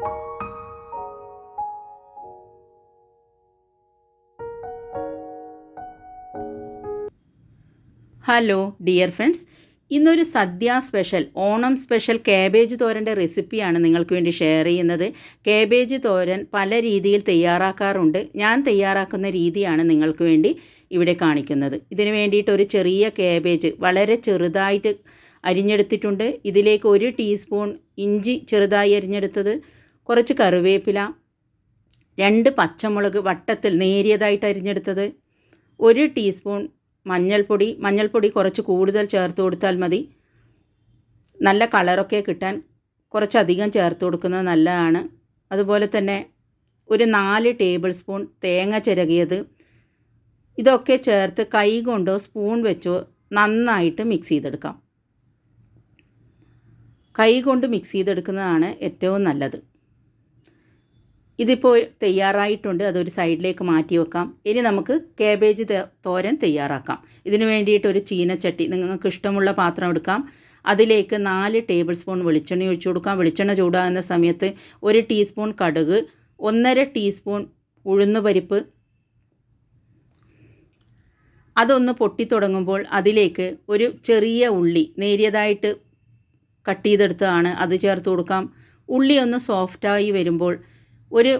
Hello dear friends, ഇന്നൊരു സദ്യ special Onam special cabbage തോരൻ്റെ റെസിപ്പിയാണ് നിങ്ങൾക്ക് വേണ്ടി ഷെയർ ചെയ്യുന്നത്. കാബേജ് തോരൻ പല രീതിയിൽ തയ്യാറാക്കാറുണ്ട്. ഞാൻ തയ്യാറാക്കുന്ന രീതിയാണ് നിങ്ങൾക്ക് വേണ്ടി ഇവിടെ കാണിക്കുന്നത്. ഇതിന് വേണ്ടിയിട്ട് ഒരു ചെറിയ കാബേജ് വളരെ ചെറുതായിട്ട് അരിഞ്ഞെടുത്തിട്ടുണ്ട്. ഇതിലേക്ക് 1 ടീസ്പൂൺ ഇഞ്ചി ചെറുതായി അരിഞ്ഞെടുത്തത്, കുറച്ച് കറിവേപ്പില, 2 പച്ചമുളക് വട്ടത്തിൽ നേരിയതായിട്ട് അരിഞ്ഞെടുത്തത്, 1 ടീസ്പൂൺ മഞ്ഞൾപ്പൊടി കുറച്ച് കൂടുതൽ ചേർത്ത് കൊടുത്താൽ മതി. നല്ല കളറൊക്കെ കിട്ടാൻ കുറച്ചധികം ചേർത്ത് കൊടുക്കുന്നത് നല്ലതാണ്. അതുപോലെ തന്നെ ഒരു 4 ടേബിൾ സ്പൂൺ തേങ്ങ ചിരകിയത്. ഇതൊക്കെ ചേർത്ത് കൈ കൊണ്ടോ സ്പൂൺ വെച്ചോ നന്നായിട്ട് മിക്സ് ചെയ്തെടുക്കാം. കൈ കൊണ്ട് മിക്സ് ചെയ്തെടുക്കുന്നതാണ് ഏറ്റവും നല്ലത്. ഇതിപ്പോൾ തയ്യാറായിട്ടുണ്ട്, അതൊരു സൈഡിലേക്ക് മാറ്റി വെക്കാം. ഇനി നമുക്ക് കാബേജ് തോരൻ തയ്യാറാക്കാം. ഇതിനു വേണ്ടിയിട്ട് ഒരു ചീനച്ചട്ടി, നിങ്ങൾക്ക് ഇഷ്ടമുള്ള പാത്രം എടുക്കാം. അതിലേക്ക് 4 ടേബിൾ സ്പൂൺ വെളിച്ചെണ്ണ ഒഴിച്ചു കൊടുക്കാം. വെളിച്ചെണ്ണ ചൂടാകുന്ന സമയത്ത് 1 ടീസ്പൂൺ കടുക്, 1.5 ടീസ്പൂൺ ഉഴുന്നുപരിപ്പ്, അതൊന്ന് പൊട്ടിത്തുടങ്ങുമ്പോൾ അതിലേക്ക് ഒരു ചെറിയ ഉള്ളി നേരിയതായിട്ട് കട്ട് ചെയ്തെടുത്തതാണ്, അത് ചേർത്ത് കൊടുക്കാം. ഉള്ളി ഒന്ന് സോഫ്റ്റായി വരുമ്പോൾ ഒരു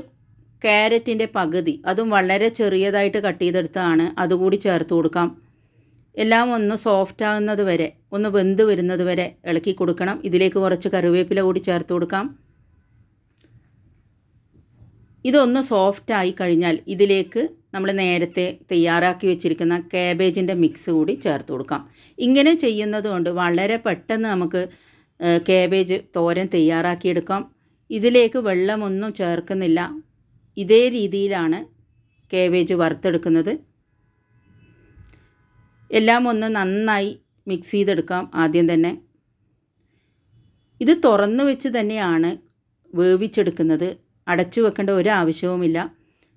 ക്യാരറ്റിൻ്റെ പകുതി, അതും വളരെ ചെറിയതായിട്ട് കട്ട് ചെയ്തെടുത്തതാണ്, അതുകൂടി ചേർത്ത് കൊടുക്കാം. എല്ലാം ഒന്ന് സോഫ്റ്റ് ആകുന്നത് വരെ, ഒന്ന് വെന്ത് വരുന്നത് വരെ ഇളക്കി കൊടുക്കണം. ഇതിലേക്ക് കുറച്ച് കറിവേപ്പില കൂടി ചേർത്ത് കൊടുക്കാം. ഇതൊന്ന് സോഫ്റ്റായി കഴിഞ്ഞാൽ ഇതിലേക്ക് നമ്മൾ നേരത്തെ തയ്യാറാക്കി വെച്ചിരിക്കുന്ന കാബേജിൻ്റെ മിക്സ് കൂടി ചേർത്ത് കൊടുക്കാം. ഇങ്ങനെ ചെയ്യുന്നത് കൊണ്ട് വളരെ പെട്ടെന്ന് നമുക്ക് കാബേജ് തോരൻ തയ്യാറാക്കിയെടുക്കാം. ഇതിലേക്ക് വെള്ളമൊന്നും ചേർക്കുന്നില്ല. ഇതേ രീതിയിലാണ് കാബേജ് വറുത്തെടുക്കുന്നത്. എല്ലാം ഒന്ന് നന്നായി മിക്സ് ചെയ്തെടുക്കാം. ആദ്യം തന്നെ ഇത് തുറന്നു വെച്ച് തന്നെയാണ് വേവിച്ചെടുക്കുന്നത്. അടച്ചു വെക്കേണ്ട ഒരു ആവശ്യവുമില്ല.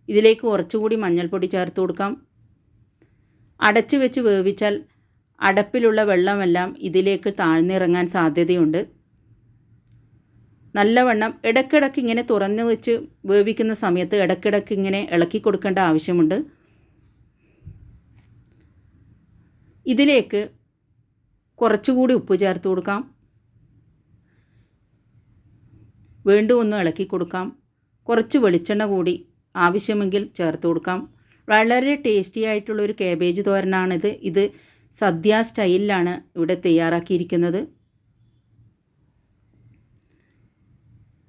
ഇതിലേക്ക് കുറച്ചുകൂടി മഞ്ഞൾപ്പൊടി ചേർത്ത് കൊടുക്കാം. അടച്ചു വെച്ച് വേവിച്ചാൽ അടപ്പിലുള്ള വെള്ളമെല്ലാം ഇതിലേക്ക് താഴ്ന്നിറങ്ങാൻ സാധ്യതയുണ്ട്. നല്ലവണ്ണം ഇടയ്ക്കിടയ്ക്ക് ഇങ്ങനെ തുറന്നു വെച്ച് വേവിക്കുന്ന സമയത്ത് ഇടയ്ക്കിടയ്ക്ക് ഇങ്ങനെ ഇളക്കി കൊടുക്കേണ്ട ആവശ്യമുണ്ട്. ഇതിലേക്ക് കുറച്ചുകൂടി ഉപ്പ് ചേർത്ത് കൊടുക്കാം. വീണ്ടും ഒന്ന് ഇളക്കി കൊടുക്കാം. കുറച്ച് വെളിച്ചെണ്ണ കൂടി ആവശ്യമെങ്കിൽ ചേർത്ത് കൊടുക്കാം. വളരെ ടേസ്റ്റി ആയിട്ടുള്ളൊരു കാബേജ് തോരനാണിത്. ഇത് സദ്യ സ്റ്റൈലിലാണ് ഇവിടെ തയ്യാറാക്കിയിരിക്കുന്നത്.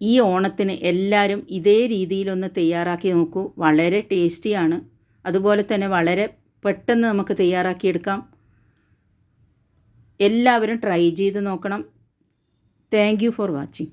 ഈ ഓണത്തിന് എല്ലാവരും ഇതേ രീതിയിലൊന്ന് തയ്യാറാക്കി നോക്കൂ. വളരെ ടേസ്റ്റിയാണ്. അതുപോലെ തന്നെ വളരെ പെട്ടെന്ന് നമുക്ക് തയ്യാറാക്കിയെടുക്കാം. എല്ലാവരും ട്രൈ ചെയ്ത് നോക്കണം. Thank you for watching.